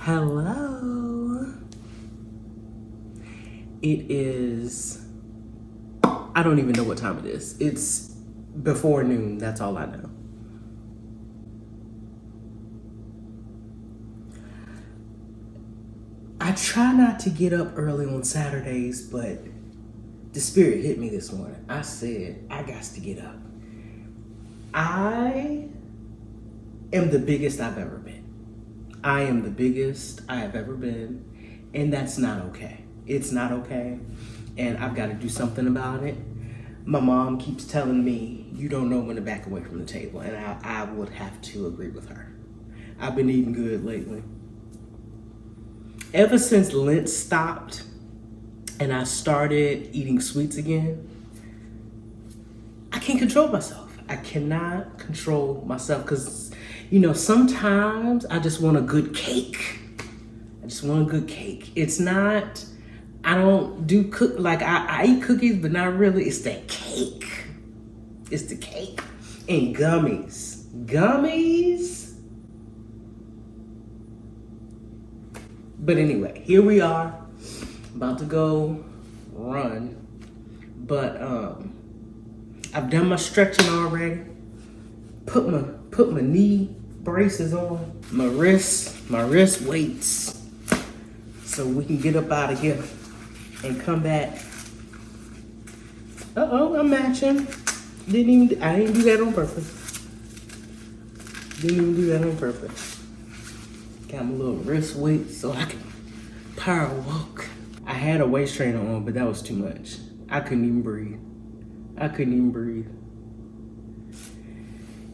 Hello. It is, I don't even know what time it is. It's before noon, that's all I know. I try not to get up early on Saturdays, but the spirit hit me this morning. I said, I got to get up. I am the biggest I've ever been. I am the biggest I have ever been, and that's not okay. It's not okay, and I've got to do something about it. My mom keeps telling me, you don't know when to back away from the table, and I would have to agree with her. I've been eating good lately. Ever since Lent stopped and I started eating sweets again, I can't control myself. I cannot control myself because, sometimes I just want a good cake. I just want a good cake. It's not, I don't do I eat cookies, but not really. It's that cake. It's the cake. And gummies. Gummies. But anyway, here we are, about to go run. But I've done my stretching already. Put my knee braces on, my wrist weights, so we can get up out of here and come back. I'm matching. I didn't do that on purpose. Didn't even do that on purpose. Got my little wrist weights so I can power walk. I had a waist trainer on, but that was too much. I couldn't even breathe.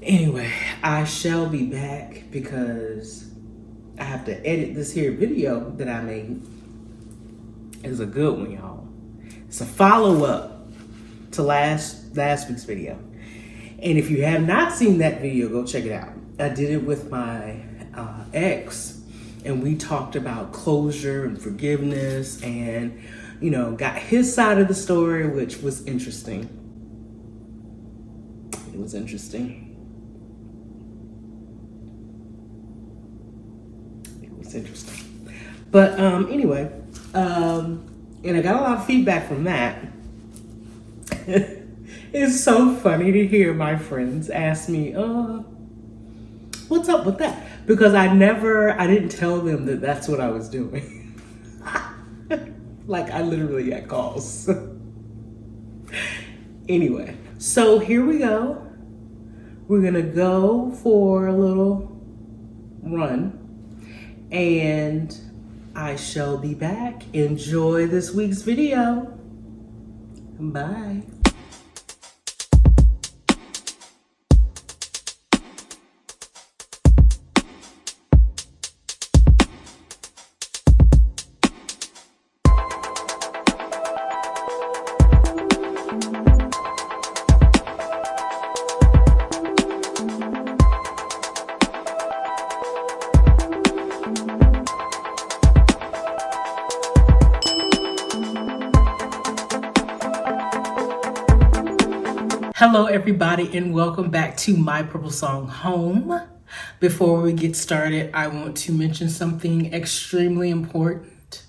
Anyway, I shall be back because I have to edit this here video that I made. It's a good one, y'all. It's a follow-up to last week's video. And if you have not seen that video, go check it out. I did it with my ex, and we talked about closure and forgiveness and, got his side of the story, which was interesting. It was interesting. But anyway, and I got a lot of feedback from that. It's so funny to hear my friends ask me, what's up with that? Because I didn't tell them that that's what I was doing. I literally got calls. Anyway, so here we go. We're gonna go for a little run and I shall be back. Enjoy this week's video. Bye. Hello everybody and welcome back to My Purple Song Home. Before we get started, I want to mention something extremely important.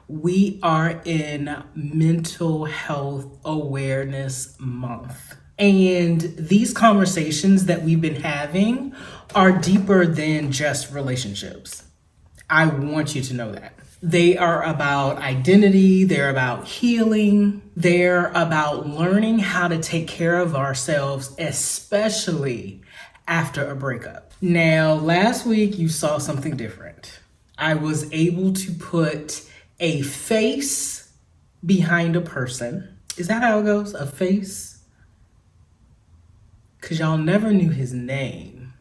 We are in Mental Health Awareness Month. And these conversations that we've been having are deeper than just relationships. I want you to know that. They are about identity, they're about healing, they're about learning how to take care of ourselves, especially after a breakup. Now, last week you saw something different. I was able to put a face behind a person. Is that how it goes? A face? Because y'all never knew his name,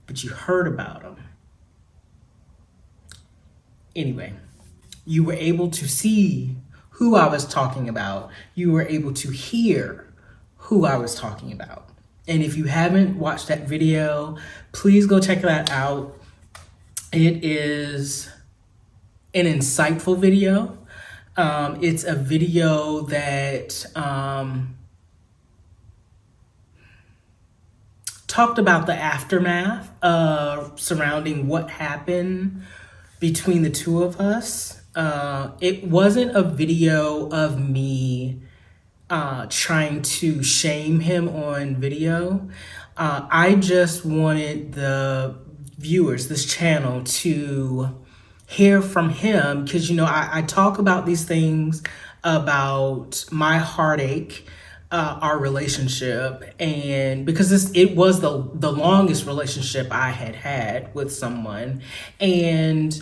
but you heard about him. Anyway, you were able to see who I was talking about. You were able to hear who I was talking about. And if you haven't watched that video, please go check that out. It is an insightful video. It's a video that talked about the aftermath surrounding what happened between the two of us. It wasn't a video of me trying to shame him on video. I just wanted the viewers, this channel, to hear from him because, you know, I talk about these things about my heartache, our relationship, and because it was the longest relationship I had with someone, and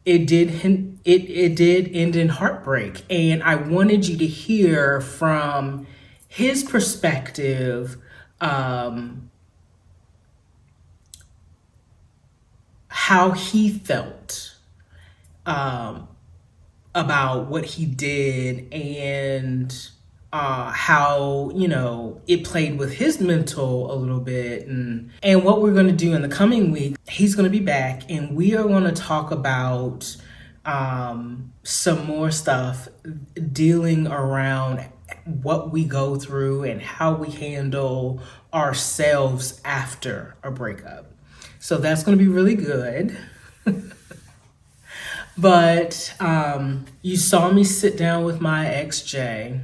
it did end in heartbreak, and I wanted you to hear from his perspective, how he felt about what he did, and how, you know, it played with his mental a little bit. And what we're going to do in the coming week, he's going to be back and we are going to talk about some more stuff dealing around what we go through and how we handle ourselves after a breakup. So that's going to be really good. But you saw me sit down with my ex Jay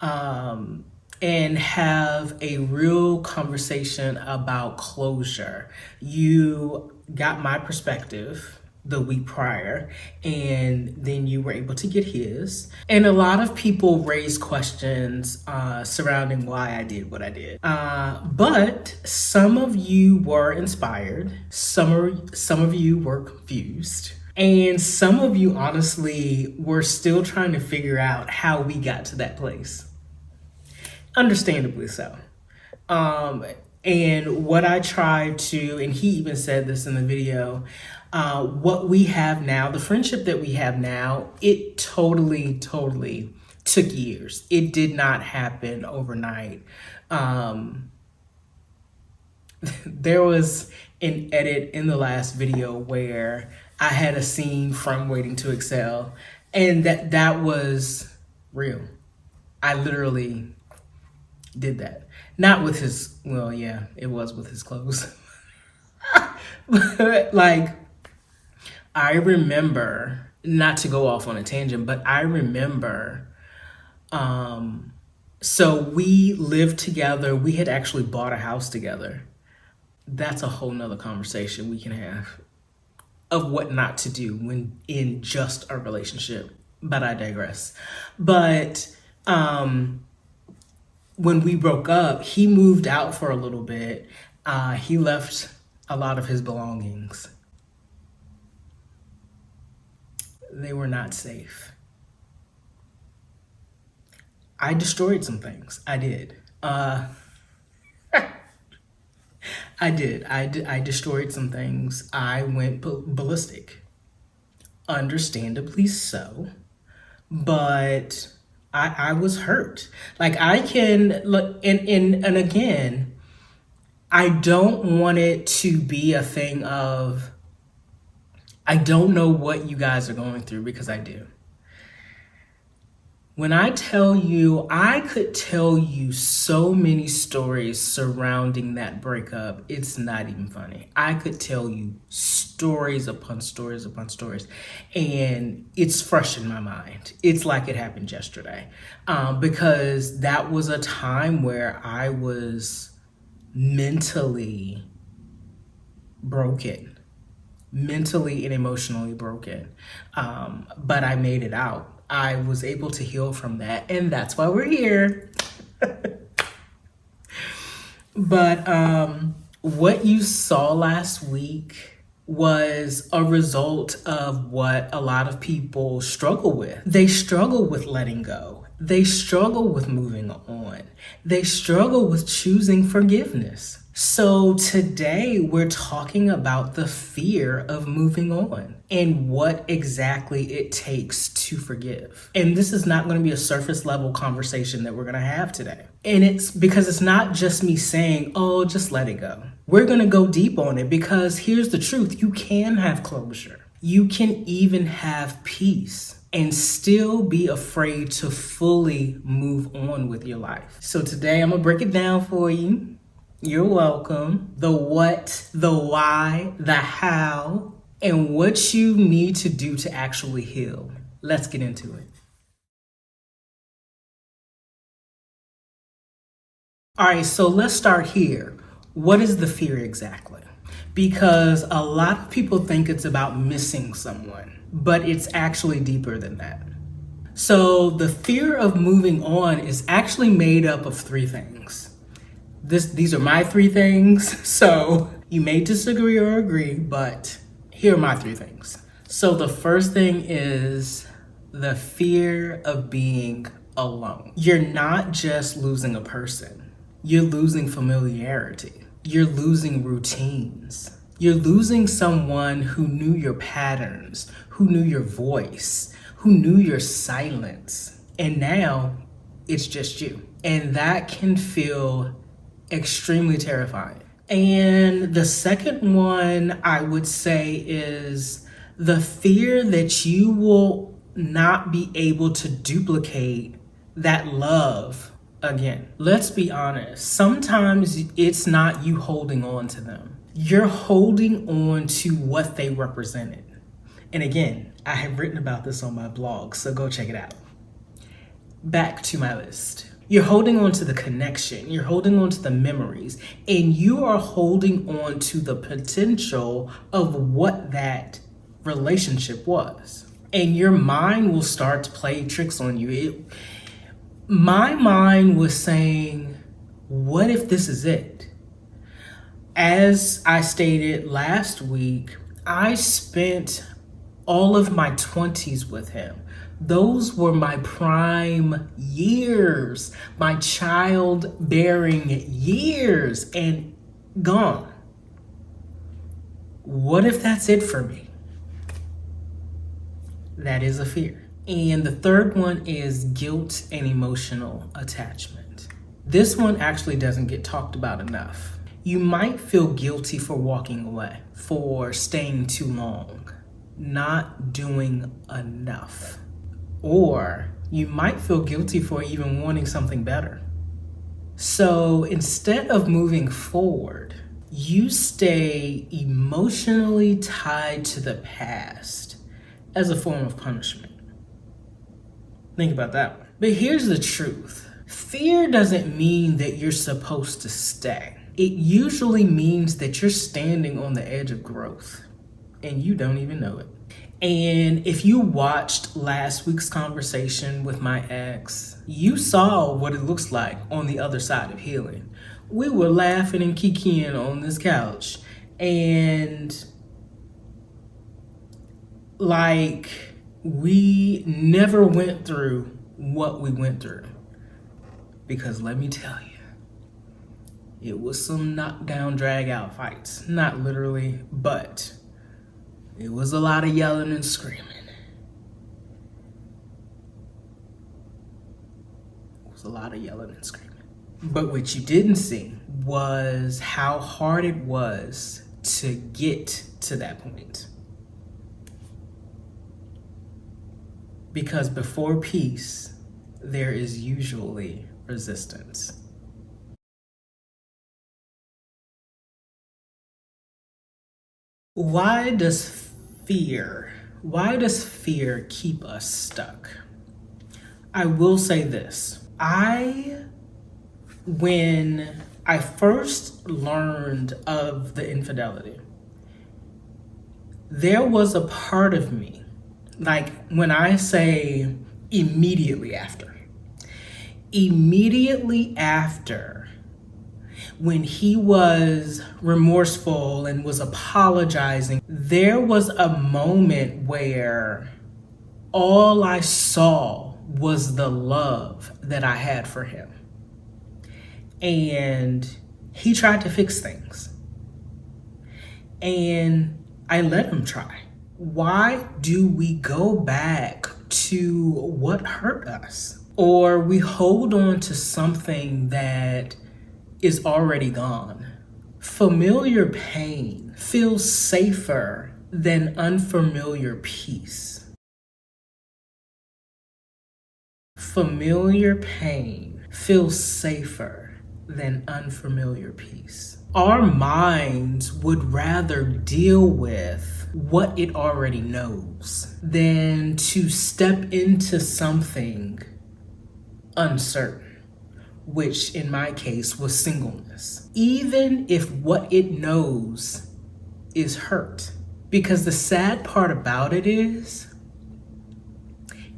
and have a real conversation about closure. You got my perspective the week prior, and then you were able to get his. And a lot of people raised questions surrounding why I did what I did. But some of you were inspired, some of you were confused, and some of you honestly were still trying to figure out how we got to that place. Understandably so. And what I tried to, and he even said this in the video, what we have now, the friendship that we have now, it totally took years. It did not happen overnight. There was an edit in the last video where I had a scene from Waiting to Excel, and that was real. I literally did that. Not with his, well, yeah, it was with his clothes. But like, I remember, not to go off on a tangent, but I remember, so we lived together. We had actually bought a house together. That's a whole nother conversation we can have of what not to do when in just a relationship, but I digress. But, when we broke up, he moved out for a little bit. He left a lot of his belongings. They were not safe. I destroyed some things. I did. I did. I destroyed some things. I went ballistic. Understandably so. But I was hurt. Like, I can look, and again, I don't want it to be a thing of, I don't know what you guys are going through, because I do. When I tell you, I could tell you so many stories surrounding that breakup, it's not even funny. I could tell you stories upon stories upon stories, and it's fresh in my mind. It's like it happened yesterday, because that was a time where I was mentally broken, mentally and emotionally broken, but I made it out. I was able to heal from that, and that's why we're here. But what you saw last week was a result of what a lot of people struggle with. They struggle with letting go. They struggle with moving on. They struggle with choosing forgiveness. So today we're talking about the fear of moving on and what exactly it takes to forgive. And this is not going to be a surface level conversation that we're going to have today. And it's because it's not just me saying, oh, just let it go. We're going to go deep on it, because here's the truth. You can have closure. You can even have peace and still be afraid to fully move on with your life. So today I'm going to break it down for you. You're welcome. The what, the why, the how, and what you need to do to actually heal. Let's get into it. All right, so let's start here. What is the fear exactly? Because a lot of people think it's about missing someone, but it's actually deeper than that. So the fear of moving on is actually made up of three things. These are my three things, so you may disagree or agree, but here are my three things. So the first thing is the fear of being alone. You're not just losing a person, you're losing familiarity. You're losing routines. You're losing someone who knew your patterns, who knew your voice, who knew your silence. And now it's just you. And that can feel extremely terrifying. And the second one I would say is the fear that you will not be able to duplicate that love again. Let's be honest. Sometimes it's not you holding on to them. You're holding on to what they represented. And again, I have written about this on my blog, so go check it out. Back to my list. You're holding on to the connection, you're holding on to the memories, and you are holding on to the potential of what that relationship was. And your mind will start to play tricks on you. My mind was saying, what if this is it? As I stated last week, I spent all of my 20s with him. Those were my prime years, my childbearing years, and gone. What if that's it for me? That is a fear. And the third one is guilt and emotional attachment. This one actually doesn't get talked about enough. You might feel guilty for walking away, for staying too long, not doing enough. Or you might feel guilty for even wanting something better. So instead of moving forward, you stay emotionally tied to the past as a form of punishment. Think about that one. But here's the truth. Fear doesn't mean that you're supposed to stay. It usually means that you're standing on the edge of growth and you don't even know it. And if you watched last week's conversation with my ex, you saw what it looks like on the other side of healing. We were laughing and kikiing on this couch, and like we never went through what we went through. Because let me tell you, it was some knockdown, drag out fights. Not literally, but it was a lot of yelling and screaming. It was a lot of yelling and screaming. But what you didn't see was how hard it was to get to that point. Because before peace, there is usually resistance. Why does fear keep us stuck? I will say this. When I first learned of the infidelity, there was a part of me, like when I say immediately after, when he was remorseful and was apologizing, there was a moment where all I saw was the love that I had for him. And he tried to fix things. And I let him try. Why do we go back to what hurt us? Or we hold on to something that is already gone. Familiar pain feels safer than unfamiliar peace. Familiar pain feels safer than unfamiliar peace. Our minds would rather deal with what it already knows than to step into something uncertain, which in my case was singleness, even if what it knows is hurt. Because the sad part about it is,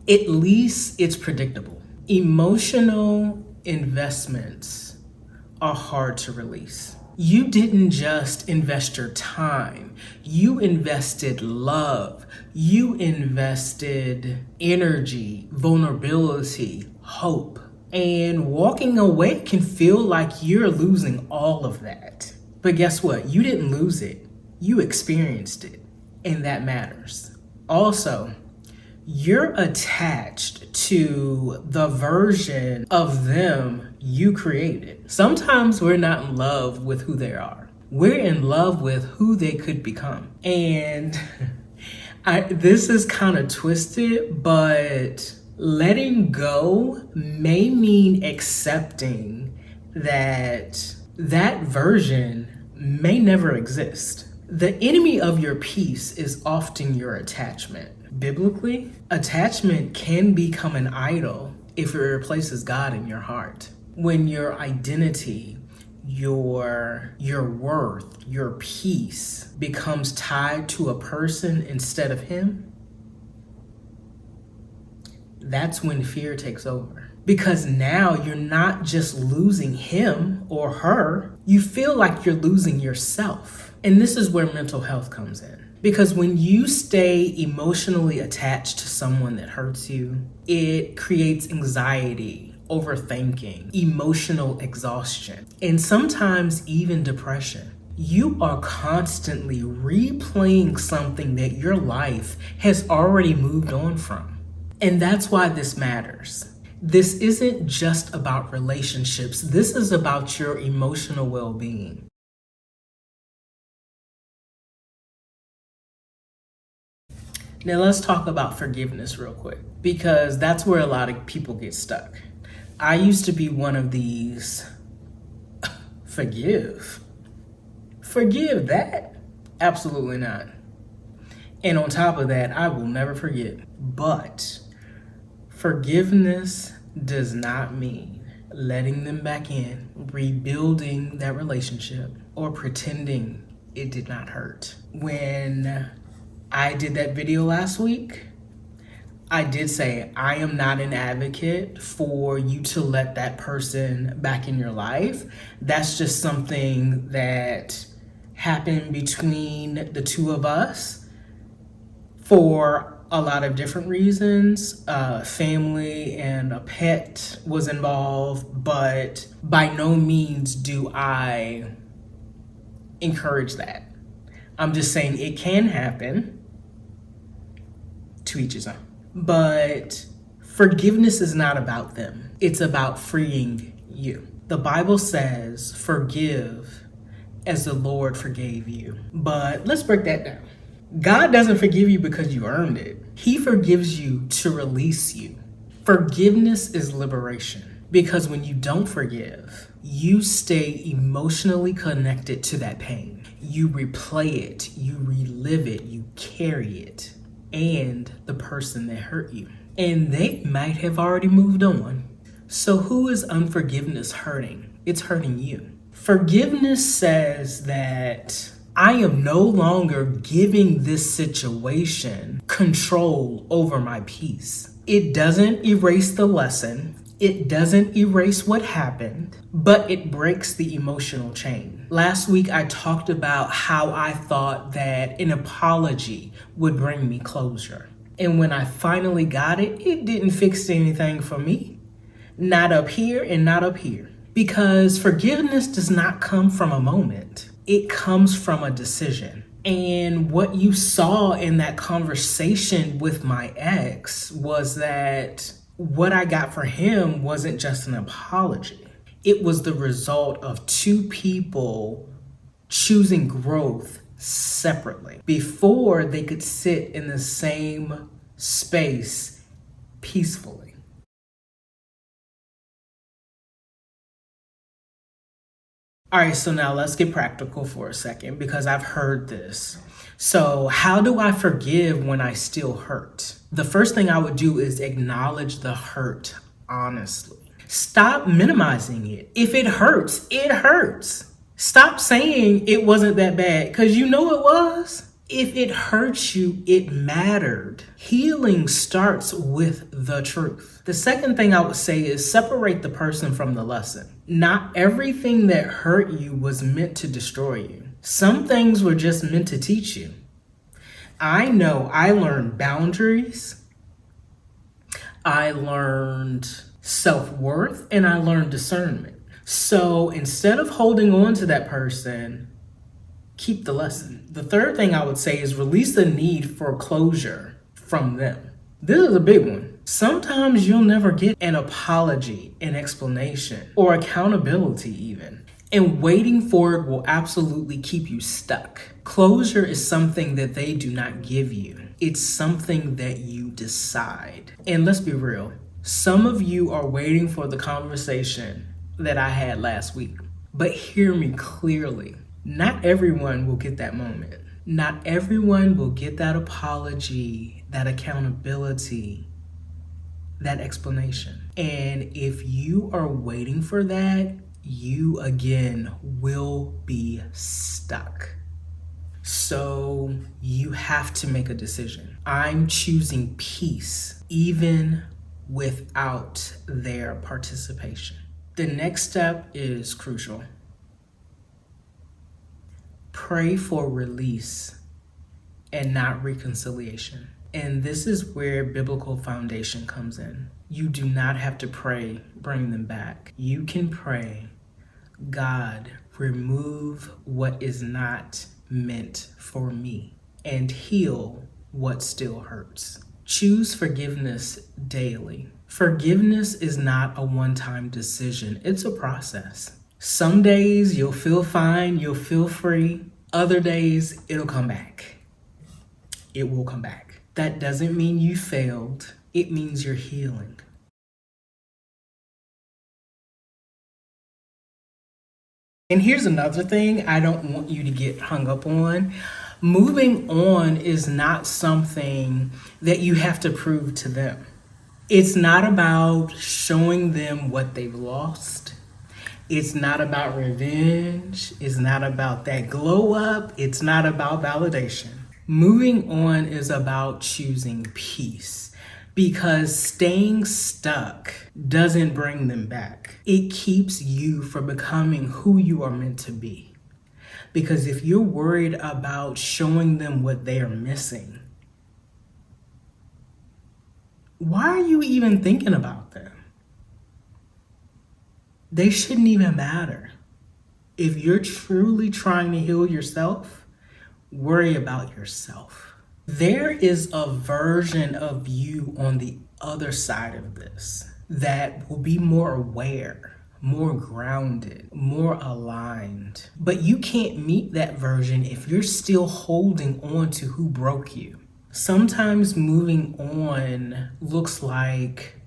at least it's predictable. Emotional investments are hard to release. You didn't just invest your time, you invested love, you invested energy, vulnerability, hope. And walking away can feel like you're losing all of that. But guess what? You didn't lose it, you experienced it, and that matters. Also, you're attached to the version of them you created. Sometimes we're not in love with who they are. We're in love with who they could become. And this is kind of twisted, but letting go may mean accepting that that version may never exist. The enemy of your peace is often your attachment. Biblically, attachment can become an idol if it replaces God in your heart. When your identity, your worth, your peace becomes tied to a person instead of Him, that's when fear takes over. Because now you're not just losing him or her, you feel like you're losing yourself. And this is where mental health comes in. Because when you stay emotionally attached to someone that hurts you, it creates anxiety, overthinking, emotional exhaustion, and sometimes even depression. You are constantly replaying something that your life has already moved on from. And that's why this matters. This isn't just about relationships. This is about your emotional well-being. Now let's talk about forgiveness real quick, because that's where a lot of people get stuck. I used to be one of these, forgive that? Absolutely not. And on top of that, I will never forget. But forgiveness does not mean letting them back in, rebuilding that relationship, or pretending it did not hurt. When I did that video last week, I did say I am not an advocate for you to let that person back in your life. That's just something that happened between the two of us for a lot of different reasons. Family and a pet was involved, but by no means do I encourage that. I'm just saying it can happen. To each his own. But forgiveness is not about them. It's about freeing you. The Bible says, forgive as the Lord forgave you. But let's break that down. God doesn't forgive you because you earned it. He forgives you to release you. Forgiveness is liberation. Because when you don't forgive, you stay emotionally connected to that pain. You replay it, you relive it, you carry it, and the person that hurt you. And they might have already moved on. So who is unforgiveness hurting? It's hurting you. Forgiveness says that I am no longer giving this situation control over my peace. It doesn't erase the lesson. It doesn't erase what happened, but it breaks the emotional chain. Last week, I talked about how I thought that an apology would bring me closure. And when I finally got it, it didn't fix anything for me. Not up here and not up here. Because forgiveness does not come from a moment. It comes from a decision. And what you saw in that conversation with my ex was that what I got for him wasn't just an apology. It was the result of two people choosing growth separately before they could sit in the same space peacefully. All right, so now let's get practical for a second because I've heard this. So, how do I forgive when I still hurt? The first thing I would do is acknowledge the hurt honestly. Stop minimizing it. If it hurts, it hurts. Stop saying it wasn't that bad because you know it was. If it hurts you, it mattered. Healing starts with the truth. The second thing I would say is separate the person from the lesson. Not everything that hurt you was meant to destroy you. Some things were just meant to teach you. I know I learned boundaries, I learned self-worth, and I learned discernment. So instead of holding on to that person, keep the lesson. The third thing I would say is release the need for closure from them. This is a big one. Sometimes you'll never get an apology, an explanation, or accountability even. And waiting for it will absolutely keep you stuck. Closure is something that they do not give you. It's something that you decide. And let's be real. Some of you are waiting for the conversation that I had last week. But hear me clearly. Not everyone will get that moment. Not everyone will get that apology, that accountability, that explanation. And if you are waiting for that, you again will be stuck. So you have to make a decision. I'm choosing peace even without their participation. The next step is crucial. Pray for release and not reconciliation. And this is where biblical foundation comes in. You do not have to pray, bring them back. You can pray, God, remove what is not meant for me and heal what still hurts. Choose forgiveness daily. Forgiveness is not a one-time decision. It's a process. Some days you'll feel fine, you'll feel free. Other days it'll come back. It will come back. That doesn't mean you failed. It means you're healing. And here's another thing I don't want you to get hung up on. Moving on is not something that you have to prove to them. It's not about showing them what they've lost. It's not about revenge. It's not about that glow up. It's not about validation. Moving on is about choosing peace because staying stuck doesn't bring them back. It keeps you from becoming who you are meant to be. Because if you're worried about showing them what they are missing, why are you even thinking about them? They shouldn't even matter. If you're truly trying to heal yourself, worry about yourself. There is a version of you on the other side of this that will be more aware, more grounded, more aligned. But you can't meet that version if you're still holding on to who broke you. Sometimes moving on looks like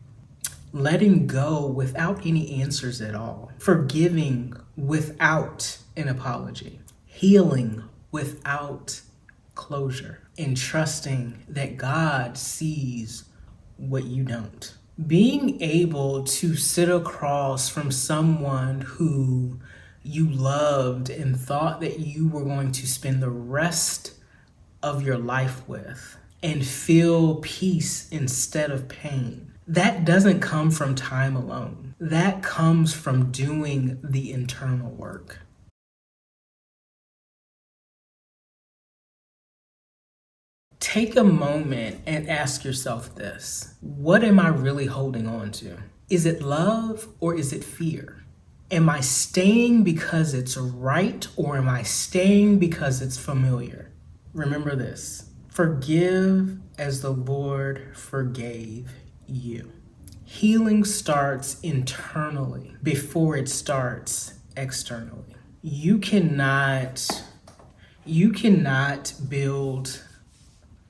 letting go without any answers at all, forgiving without an apology, healing without closure, and trusting that God sees what you don't. Being able to sit across from someone who you loved and thought that you were going to spend the rest of your life with and feel peace instead of pain. That doesn't come from time alone. That comes from doing the internal work. Take a moment and ask yourself this. What am I really holding on to? Is it love or is it fear? Am I staying because it's right or am I staying because it's familiar? Remember this. Forgive as the Lord forgave you. Healing starts internally before it starts externally. You cannot build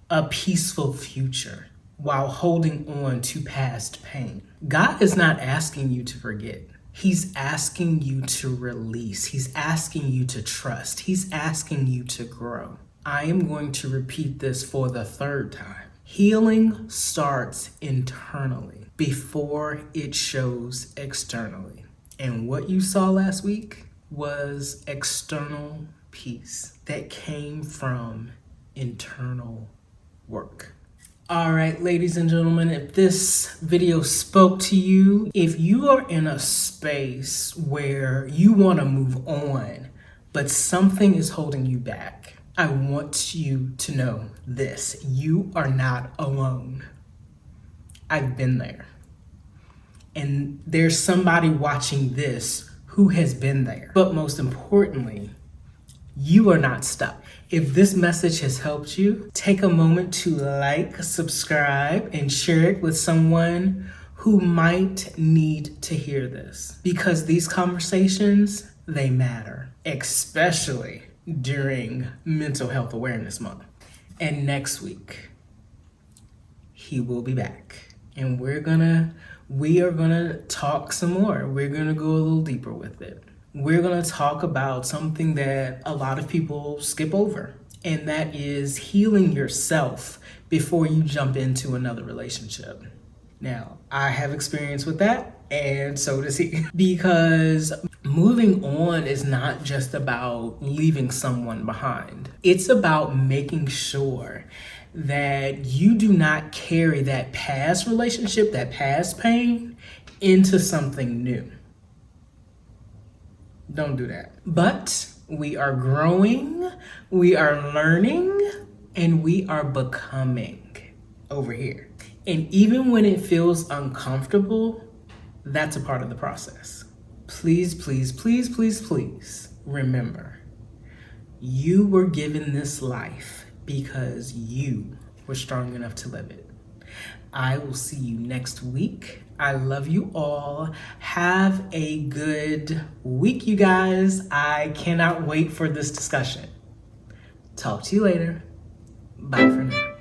a peaceful future while holding on to past pain. God is not asking you to forget. He's asking you to release. He's asking you to trust. He's asking you to grow. I am going to repeat this for the third time. Healing starts internally before it shows externally. And what you saw last week was external peace that came from internal work. All right, ladies and gentlemen, if this video spoke to you, if you are in a space where you want to move on, but something is holding you back, I want you to know this: you are not alone. I've been there. And there's somebody watching this who has been there. But most importantly, you are not stuck. If this message has helped you, take a moment to like, subscribe, and share it with someone who might need to hear this. Because these conversations, they matter, especially during Mental Health Awareness Month. And next week, he will be back. And we are gonna talk some more. We're gonna go a little deeper with it. We're going to talk about something that a lot of people skip over, and that is healing yourself before you jump into another relationship. Now, I have experience with that, and so does he. Because moving on is not just about leaving someone behind. It's about making sure that you do not carry that past relationship, that past pain, into something new. Don't do that. But we are growing, we are learning, and we are becoming over here. And even when it feels uncomfortable, that's a part of the process. Please, please, please, please, please remember, you were given this life because you were strong enough to live it. I will see you next week. I love you all. Have a good week, you guys. I cannot wait for this discussion. Talk to you later. Bye for now.